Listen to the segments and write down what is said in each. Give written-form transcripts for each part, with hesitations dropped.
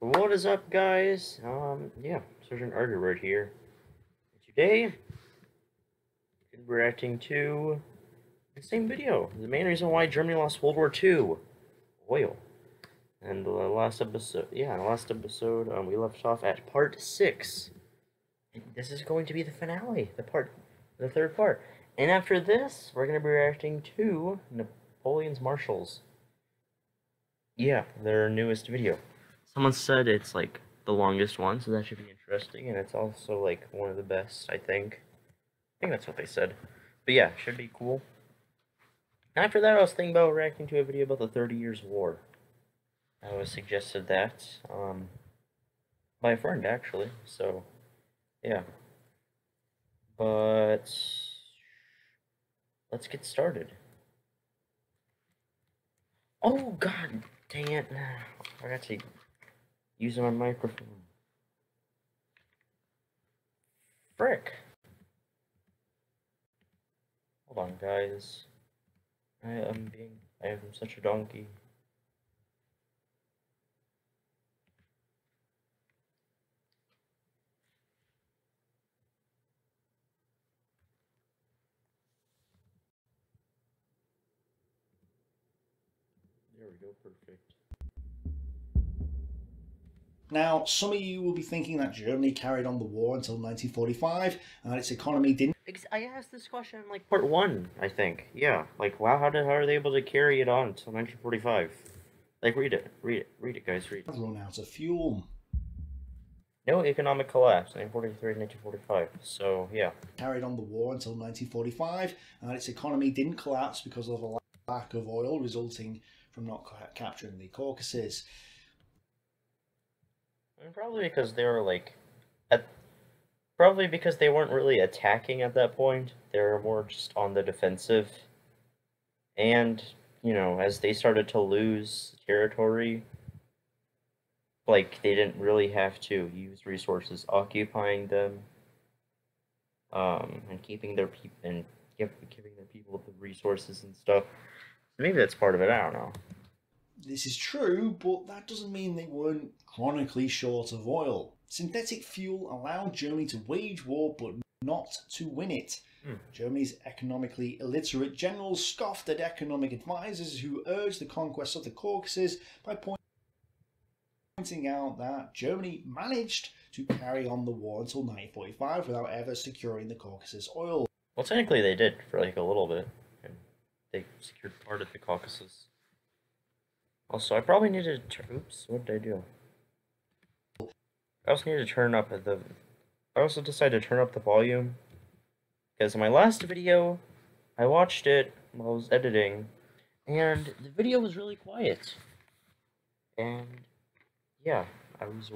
What is up, guys? Yeah, Sergeant Argerword here. Today, we're reacting to the same video. The main reason why Germany lost World War II. Oil. And the last episode, we left off at part 6. And this is going to be the finale, the third part. And after this, we're going to be reacting to Napoleon's Marshals. Yeah, their newest video. Someone said it's like the longest one, so that should be interesting, and it's also like one of the best, I think. I think that's what they said. But yeah, should be cool. After that, I was thinking about reacting to a video about the 30 Years' War. I was suggested that by a friend, actually. So, yeah. But let's get started. Oh, god dang it. I got to use my microphone. Frick. Hold on, guys. I am such a donkey. There we go, perfect. Now, some of you will be thinking that Germany carried on the war until 1945 and that its economy didn't I asked this question in like part 1, I think. Yeah, like wow, how are they able to carry it on until 1945? Like read it, guys, read it. run out of fuel. No economic collapse, 1943 to 1945. So yeah. Carried on the war until 1945 and that its economy didn't collapse because of a lack of oil resulting from not capturing the Caucasus. I mean, probably because they were like, probably because they weren't really attacking at that point. They were more just on the defensive. And, you know, as they started to lose territory, like, they didn't really have to use resources occupying them, and keeping their people, and giving their people the resources and stuff. So maybe that's part of it, I don't know. This is true, but that doesn't mean they weren't chronically short of oil. Synthetic fuel allowed Germany to wage war, but not to win it. Germany's economically illiterate generals scoffed at economic advisors who urged the conquest of the Caucasus by pointing out that Germany managed to carry on the war until 1945 without ever securing the Caucasus oil. Well, technically they did for like a little bit, and they secured part of the Caucasus. Also, I probably needed to oops, what did I do? I also need to turn up I also decided to turn up the volume, because in my last video, I watched it while I was editing, and the video was really quiet. And, yeah, I was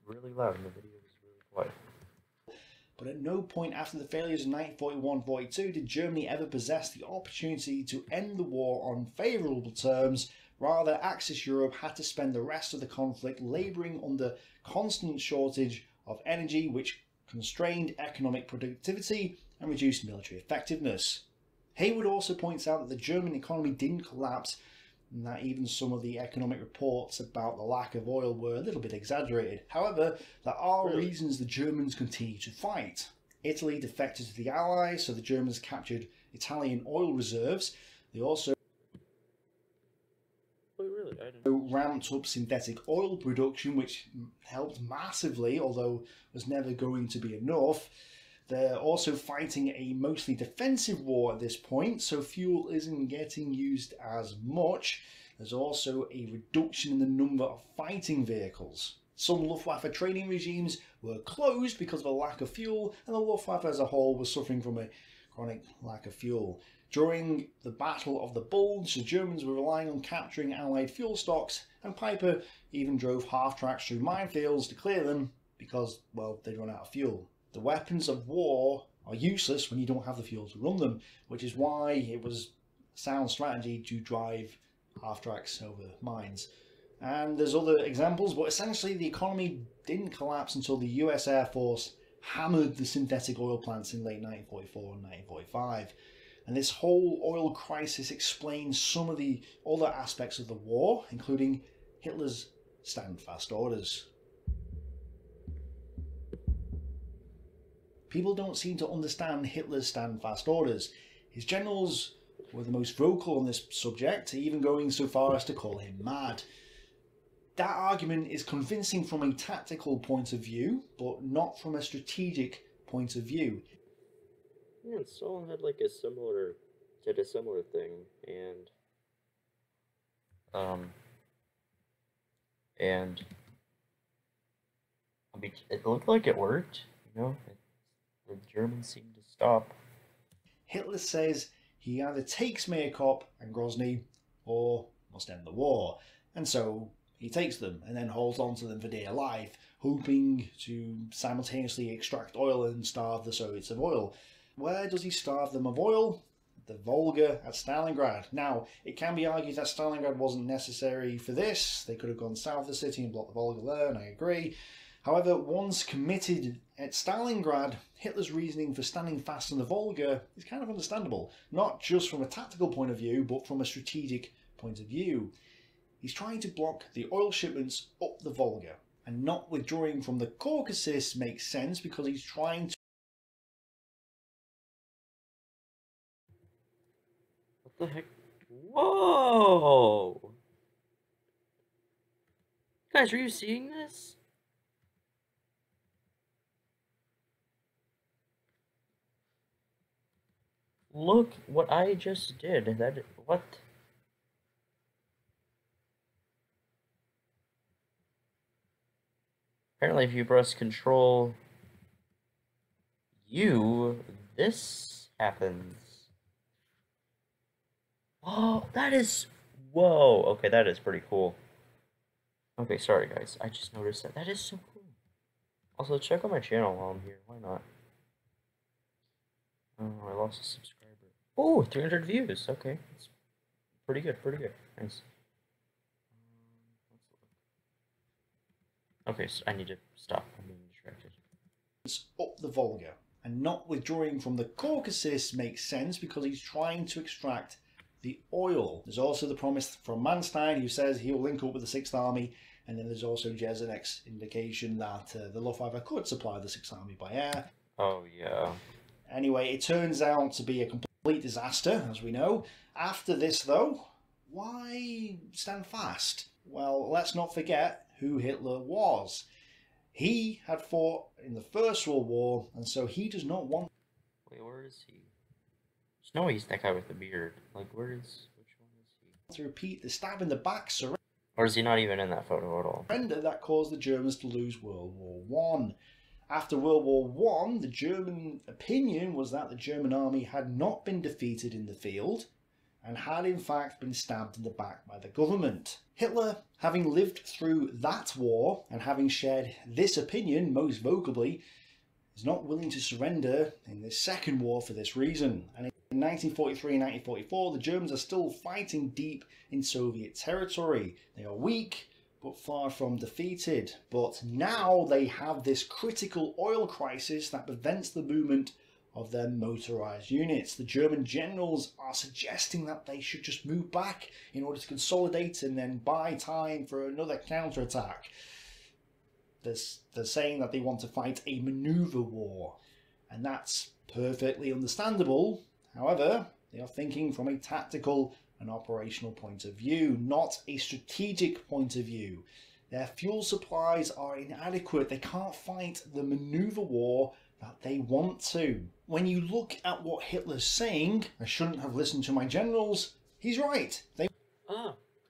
really loud, and the video was really quiet. But at no point after the failures of 1941-42 did Germany ever possess the opportunity to end the war on favourable terms. Rather, Axis Europe had to spend the rest of the conflict labouring under constant shortage of energy, which constrained economic productivity and reduced military effectiveness. Hayward also points out that the German economy didn't collapse, and that even some of the economic reports about the lack of oil were a little bit exaggerated. However, there are reasons the Germans continue to fight. Italy defected to the Allies, so the Germans captured Italian oil reserves. They also ramped up synthetic oil production, which helped massively, although was never going to be enough. They're also fighting a mostly defensive war at this point, so fuel isn't getting used as much. There's also a reduction in the number of fighting vehicles. Some Luftwaffe training regimes were closed because of a lack of fuel, and the Luftwaffe as a whole was suffering from a chronic lack of fuel. During the Battle of the Bulge, the Germans were relying on capturing Allied fuel stocks, and Piper even drove half-tracks through minefields to clear them because, well, they'd run out of fuel. The weapons of war are useless when you don't have the fuel to run them, which is why it was a sound strategy to drive half-tracks over mines. And there's other examples, but essentially the economy didn't collapse until the US Air Force hammered the synthetic oil plants in late 1944 and 1945. And this whole oil crisis explains some of the other aspects of the war, including Hitler's stand-fast orders. People don't seem to understand Hitler's stand-fast orders. His generals were the most vocal on this subject, even going so far as to call him mad. That argument is convincing from a tactical point of view, but not from a strategic point of view. Yeah, Stalin had like a similar thing, and I mean, it looked like it worked. You know, the Germans seemed to stop. Hitler says he either takes Mayerkop and Grozny or must end the war, and so he takes them and then holds on to them for dear life, hoping to simultaneously extract oil and starve the Soviets of oil. Where does he starve them of oil? The Volga at Stalingrad. Now, it can be argued that Stalingrad wasn't necessary for this. They could have gone south of the city and blocked the Volga there, and I agree. However, once committed at Stalingrad, Hitler's reasoning for standing fast on the Volga is kind of understandable. Not just from a tactical point of view, but from a strategic point of view. He's trying to block the oil shipments up the Volga, and not withdrawing from the Caucasus makes sense because he's trying to... What the heck? Whoa! Guys, are you seeing this? Look what I just did. What? Apparently, if you press Control U, this happens. Oh, that is... Whoa. Okay, that is pretty cool. Okay, sorry guys. I just noticed that. That is so cool. Also, check out my channel while I'm here. Why not? Oh, I lost a subscriber. Oh, 300 views. Okay. That's pretty good, pretty good. Nice. Okay, so I need to stop. I'm being distracted. Up the Volga, and not withdrawing from the Caucasus makes sense because he's trying to extract the oil. There's also the promise from Manstein, who says he'll link up with the 6th Army, and then there's also Jesenek's indication that the Luftwaffe could supply the 6th Army by air. Oh, yeah. Anyway, it turns out to be a complete disaster, as we know. After this, though, why stand fast? Well, let's not forget who Hitler was. He had fought in the First World War, and so he does not want... Wait, where is he? There's no way he's that guy with the beard. Like, which one is he? to repeat the stab in the back surrender. Or is he not even in that photo at all? That caused the Germans to lose World War One. After World War One, the German opinion was that the German army had not been defeated in the field and had in fact been stabbed in the back by the government. Hitler, having lived through that war and having shared this opinion most vocally, is not willing to surrender in this second war for this reason. And in 1943 and 1944, the Germans are still fighting deep in Soviet territory. They are weak, but far from defeated. But now they have this critical oil crisis that prevents the movement of their motorized units. The German generals are suggesting that they should just move back in order to consolidate and then buy time for another counterattack. They're saying that they want to fight a maneuver war, and that's perfectly understandable. However, they are thinking from a tactical and operational point of view, not a strategic point of view. Their fuel supplies are inadequate. They can't fight the maneuver war that they want to. When you look at what Hitler's saying, I shouldn't have listened to my generals, he's right.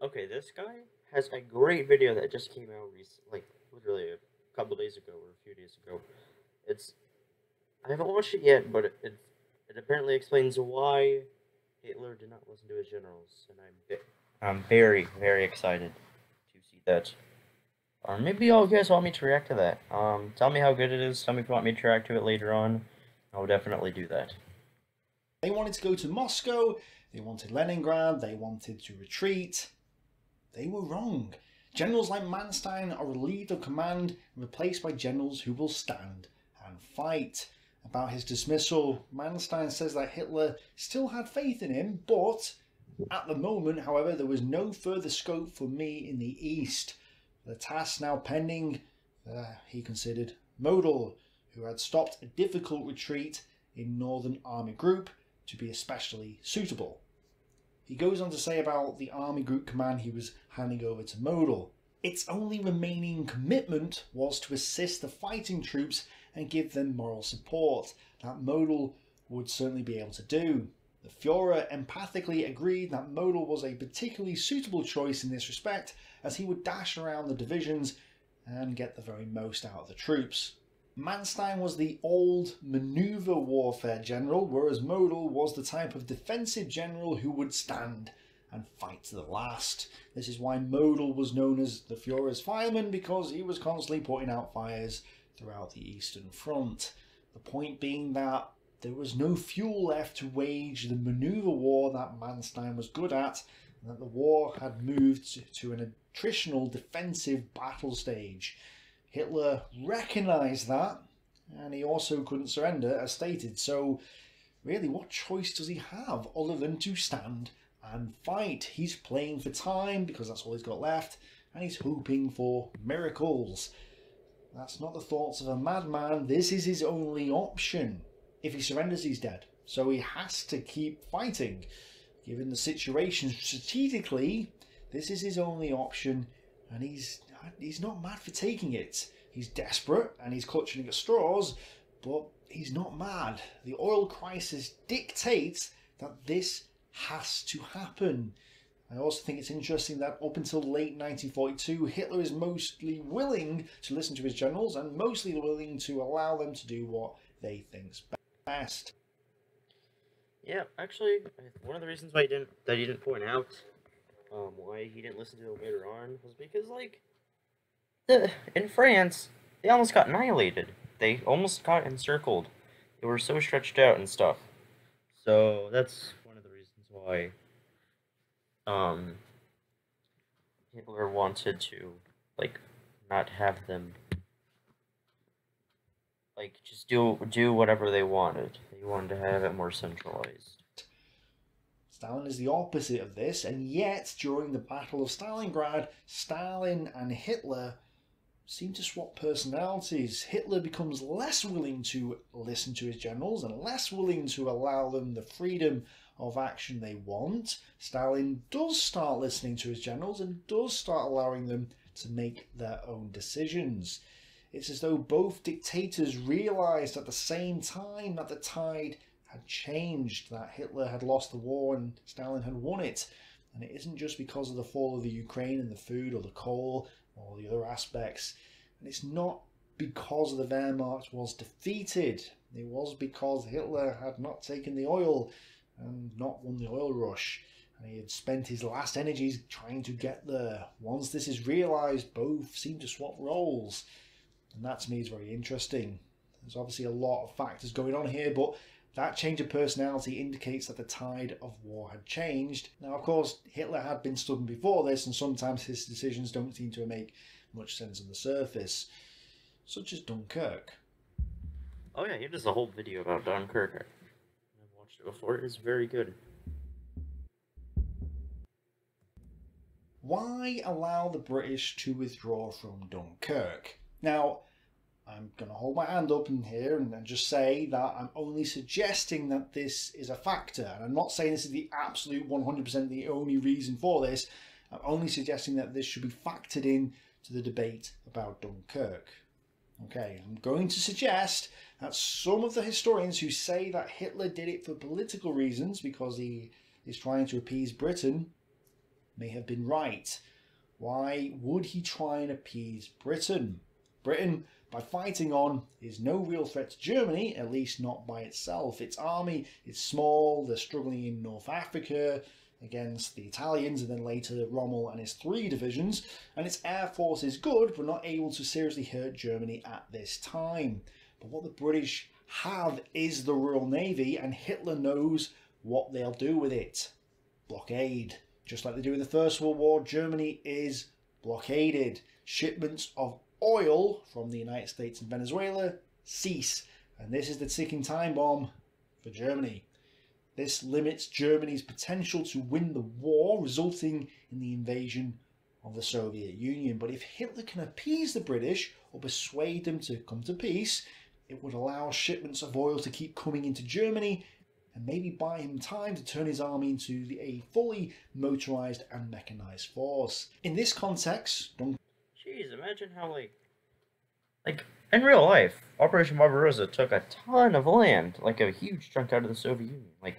Okay, this guy has a great video that just came out recently, like literally a couple days ago or a few days ago. I haven't watched it yet, but it apparently explains why Hitler did not listen to his generals, and I'm very, very excited to see that. Or maybe you guys want me to react to that. Tell me how good it is. Tell me if you want me to react to it later on. I'll definitely do that. They wanted to go to Moscow. They wanted Leningrad. They wanted to retreat. They were wrong. Generals like Manstein are relieved of command and replaced by generals who will stand and fight. About his dismissal, Manstein says that Hitler still had faith in him, but at the moment, however, there was no further scope for me in the East. The task now pending, he considered Model, who had stopped a difficult retreat in Northern Army Group, to be especially suitable. He goes on to say about the Army Group command he was handing over to Model. Its only remaining commitment was to assist the fighting troops and give them moral support. That Model would certainly be able to do. The Führer empathically agreed that Model was a particularly suitable choice in this respect, as he would dash around the divisions and get the very most out of the troops. Manstein was the old manoeuvre warfare general, whereas Model was the type of defensive general who would stand and fight to the last. This is why Model was known as the Führer's fireman, because he was constantly putting out fires throughout the Eastern Front. The point being that there was no fuel left to wage the manoeuvre war that Manstein was good at, and that the war had moved to an attritional defensive battle stage. Hitler recognised that, and he also couldn't surrender as stated. So really, what choice does he have other than to stand and fight? He's playing for time because that's all he's got left, and he's hoping for miracles. That's not the thoughts of a madman. This is his only option. If he surrenders, he's dead. So he has to keep fighting. Given the situation strategically, this is his only option, and he's not mad for taking it. He's desperate and he's clutching at straws, but he's not mad. The oil crisis dictates that this has to happen. I also think it's interesting that up until late 1942, Hitler is mostly willing to listen to his generals and mostly willing to allow them to do what they think's best. Yeah, actually, one of the reasons why he didn't point out why he didn't listen to it later on was because, like, in France, they almost got annihilated. They almost got encircled. They were so stretched out and stuff. So that's one of the reasons why Hitler wanted to, like, not have them, like, just do whatever they wanted. They wanted to have it more centralized. Stalin is the opposite of this, and yet during the Battle of Stalingrad, Stalin and Hitler seem to swap personalities. Hitler becomes less willing to listen to his generals and less willing to allow them the freedom of action they want. Stalin does start listening to his generals and does start allowing them to make their own decisions. It's as though both dictators realised at the same time that the tide had changed, that Hitler had lost the war and Stalin had won it. And it isn't just because of the fall of the Ukraine and the food or the coal or the other aspects. And it's not because the Wehrmacht was defeated. It was because Hitler had not taken the oil and not won the oil rush. And he had spent his last energies trying to get there. Once this is realised, both seem to swap roles. And that to me is very interesting. There's obviously a lot of factors going on here, but that change of personality indicates that the tide of war had changed. Now, of course, Hitler had been stubborn before this, and sometimes his decisions don't seem to make much sense on the surface, such as Dunkirk. Oh yeah, he does a whole video about Dunkirk. I've watched it before. It's very good. Why allow the British to withdraw from Dunkirk? Now, I'm going to hold my hand up in here and just say that I'm only suggesting that this is a factor. And I'm not saying this is the absolute 100% the only reason for this. I'm only suggesting that this should be factored in to the debate about Dunkirk. Okay, I'm going to suggest that some of the historians who say that Hitler did it for political reasons because he is trying to appease Britain may have been right. Why would he try and appease Britain? Britain, by fighting on, is no real threat to Germany, at least not by itself. Its army is small, they're struggling in North Africa against the Italians and then later Rommel and his 3 divisions, and its air force is good but not able to seriously hurt Germany at this time. But what the British have is the Royal Navy, and Hitler knows what they'll do with it. Blockade. Just like they do in the First World War, Germany is blockaded. Shipments of oil from the United States and Venezuela cease, and this is the ticking time bomb for Germany. This limits Germany's potential to win the war, resulting in the invasion of the Soviet Union. But if Hitler can appease the British or persuade them to come to peace, it would allow shipments of oil to keep coming into Germany and maybe buy him time to turn his army into a fully motorised and mechanised force. In this context, Jeez, imagine how, like, in real life, Operation Barbarossa took a ton of land, like a huge chunk out of the Soviet Union. Like,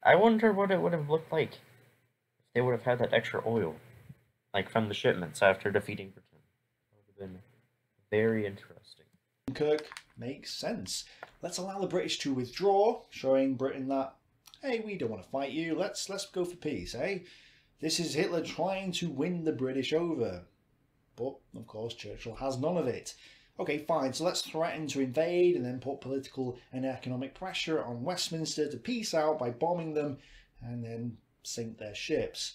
I wonder what it would have looked like if they would have had that extra oil, like, from the shipments after defeating Britain. That would have been very interesting. Dunkirk makes sense. Let's allow the British to withdraw, showing Britain that, hey, we don't want to fight you, let's go for peace, eh? This is Hitler trying to win the British over. But, of course, Churchill has none of it. Okay, fine, so let's threaten to invade and then put political and economic pressure on Westminster to peace out by bombing them and then sink their ships.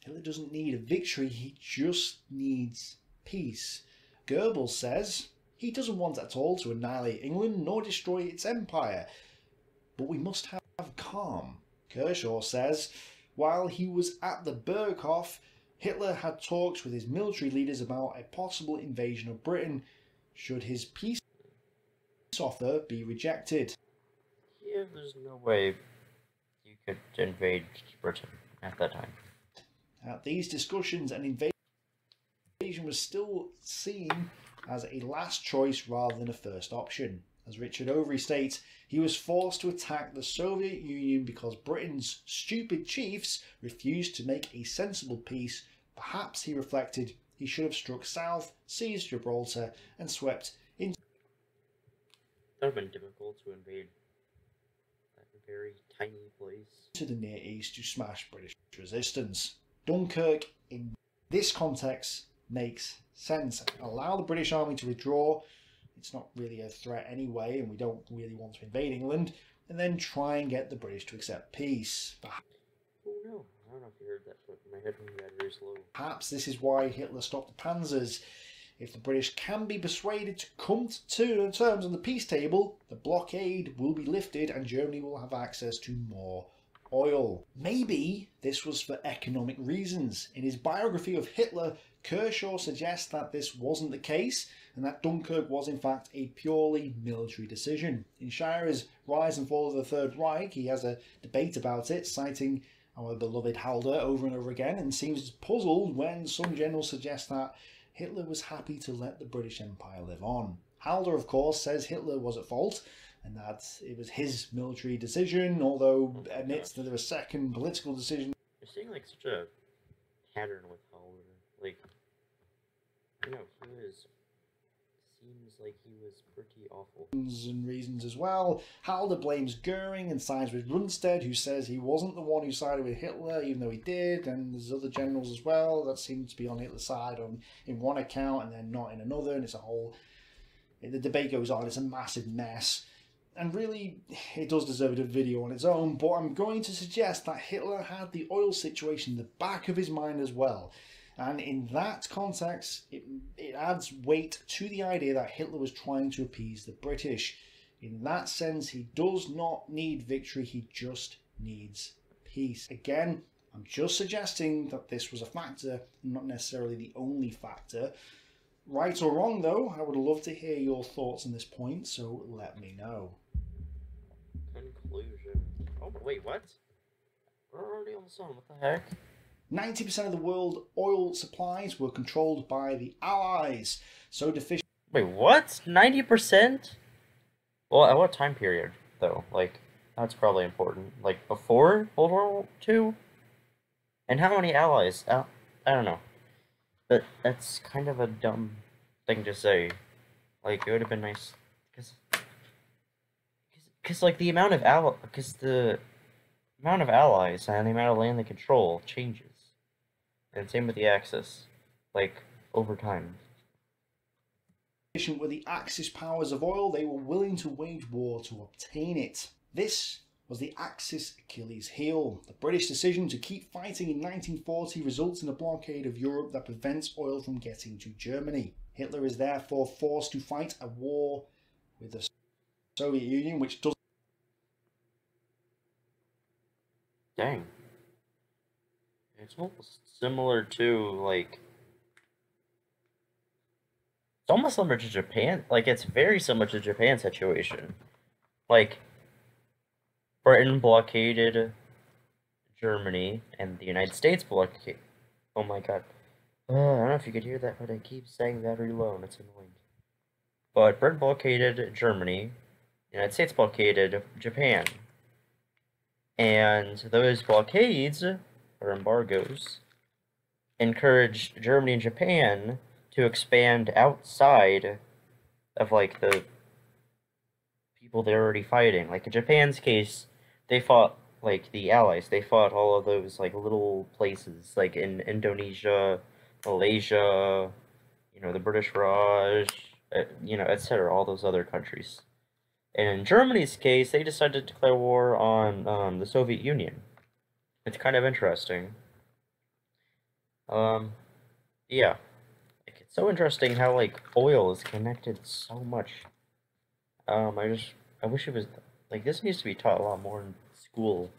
Hitler doesn't need a victory, he just needs peace. Goebbels says he doesn't want at all to annihilate England nor destroy its empire. But we must have calm. Kershaw says while he was at the Berghof, Hitler had talks with his military leaders about a possible invasion of Britain should his peace offer be rejected. Yeah, there's no way you could invade Britain at that time. At these discussions, an invasion was still seen as a last choice rather than a first option. As Richard Overy states, he was forced to attack the Soviet Union because Britain's stupid chiefs refused to make a sensible peace. Perhaps, he reflected, he should have struck south, seized Gibraltar, and swept into... That would have been difficult to invade that very tiny place. ...to the Near East to smash British resistance. Dunkirk, in this context, makes sense. Allow the British army to withdraw. It's not really a threat anyway, and we don't really want to invade England. And then try and get the British to accept peace. Oh no, I don't know if you heard that, but my headphones got very slow. Perhaps this is why Hitler stopped the Panzers. If the British can be persuaded to come to terms on the peace table, the blockade will be lifted and Germany will have access to more oil. Maybe this was for economic reasons. In his biography of Hitler, Kershaw suggests that this wasn't the case and that Dunkirk was in fact a purely military decision. In Schirer's Rise and Fall of the Third Reich, he has a debate about it, citing our beloved Halder over and over again, and seems puzzled when some generals suggest that Hitler was happy to let the British Empire live on. Halder, of course, says Hitler was at fault and that it was his military decision, although admits that there were second political decisions. You're seeing like such a pattern with Halder. Like, I don't know, seems like he was pretty awful. And reasons as well. Halder blames Goering and sides with Rundstedt, who says he wasn't the one who sided with Hitler, even though he did, and there's other generals as well that seem to be on Hitler's side in one account and then not in another, and it's a whole... The debate goes on, it's a massive mess. And really, it does deserve a video on its own, but I'm going to suggest that Hitler had the oil situation in the back of his mind as well. And in that context, it adds weight to the idea that Hitler was trying to appease the British. In that sense, he does not need victory, he just needs peace. Again, I'm just suggesting that this was a factor, not necessarily the only factor. Right or wrong though, I would love to hear your thoughts on this point, so let me know. Conclusion. Oh, wait, what? We're already on the sun, what the heck? 90% of the world oil supplies were controlled by the Allies, so deficient... Wait, what? 90%? Well, at what time period, though? Like, that's probably important. Like, before World War II? And how many allies? I don't know. But that's kind of a dumb thing to say. Like, it would have been nice... Because like, the amount of allies and the amount of land they control changes. And same with the Axis, like, over time. With the Axis powers of oil, they were willing to wage war to obtain it. This was the Axis Achilles heel. The British decision to keep fighting in 1940 results in a blockade of Europe that prevents oil from getting to Germany. Hitler is therefore forced to fight a war with the Soviet Union, which does... Dang. It's almost similar to, like, it's almost similar to Japan. Like, it's very similar to Japan's situation. Like, Britain blockaded Germany, and the United States blockaded. Oh my god. I don't know if you could hear that, but I keep saying very low, and it's annoying. But Britain blockaded Germany, the United States blockaded Japan. And those blockades, or embargoes, encouraged Germany and Japan to expand outside of, like, the people they're already fighting. Like, in Japan's case, they fought, like, the Allies. They fought all of those, like, little places, like, in Indonesia, Malaysia, you know, the British Raj, you know, etc., all those other countries. And in Germany's case, they decided to declare war on the Soviet Union. It's kind of interesting. Yeah. Like, it's so interesting how, like, oil is connected so much. I wish it was, like, this needs to be taught a lot more in school.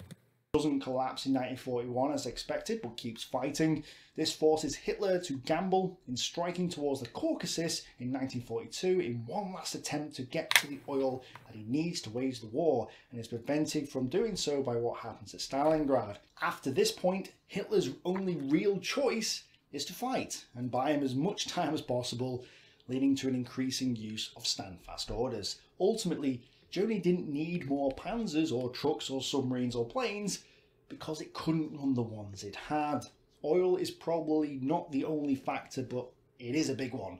Doesn't collapse in 1941 as expected, but keeps fighting. This forces Hitler to gamble in striking towards the Caucasus in 1942 in one last attempt to get to the oil that he needs to wage the war, and is prevented from doing so by what happens at Stalingrad. After this point, Hitler's only real choice is to fight and buy him as much time as possible, leading to an increasing use of stand-fast orders. Ultimately, Germany didn't need more panzers or trucks or submarines or planes because it couldn't run the ones it had. Oil is probably not the only factor, but it is a big one.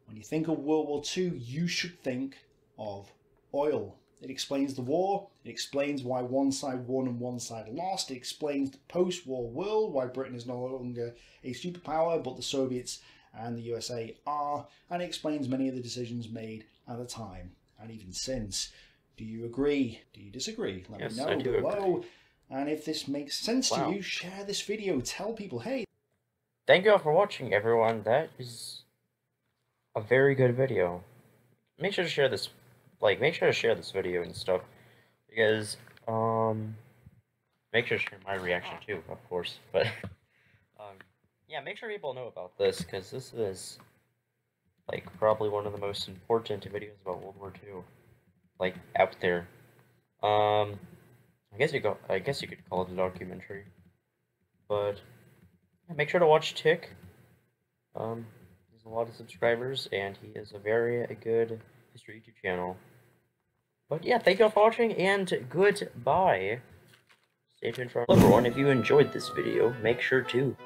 When you think of World War II, you should think of oil. It explains the war, it explains why one side won and one side lost, it explains the post-war world, why Britain is no longer a superpower, but the Soviets and the USA are, and it explains many of the decisions made at the time and even since. Do you agree? Do you disagree? Let me know below. Agree. And if this makes sense to you, share this video. Tell people, hey. Thank you all for watching, everyone. That is a very good video. Make sure to share this, make sure to share this video and stuff, because, make sure to share my reaction too, of course, but, yeah, make sure people know about this, because this is, like, probably one of the most important videos about World War II, like, out there. I guess you could call it a documentary. But yeah, make sure to watch TIK. He has a lot of subscribers, and he is a very good history YouTube channel. But yeah, thank you all for watching, and goodbye. Stay tuned for everyone. If you enjoyed this video, make sure to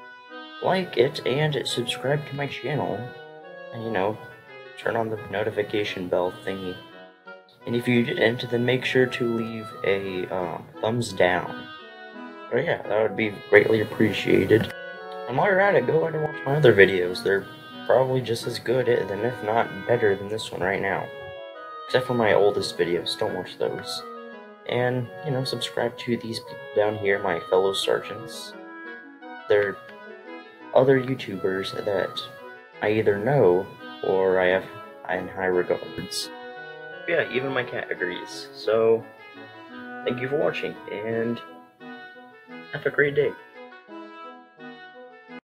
like it and subscribe to my channel. And, you know, turn on the notification bell thingy. And if you didn't, then make sure to leave a thumbs down. But yeah, that would be greatly appreciated. And while you're at it, go ahead and watch my other videos. They're probably just as good, and if not better than this one right now. Except for my oldest videos, don't watch those. And, you know, subscribe to these people down here, my fellow sergeants. They're other YouTubers that I either know or I have in high regards. Yeah, even my cat agrees. So, thank you for watching, and have a great day.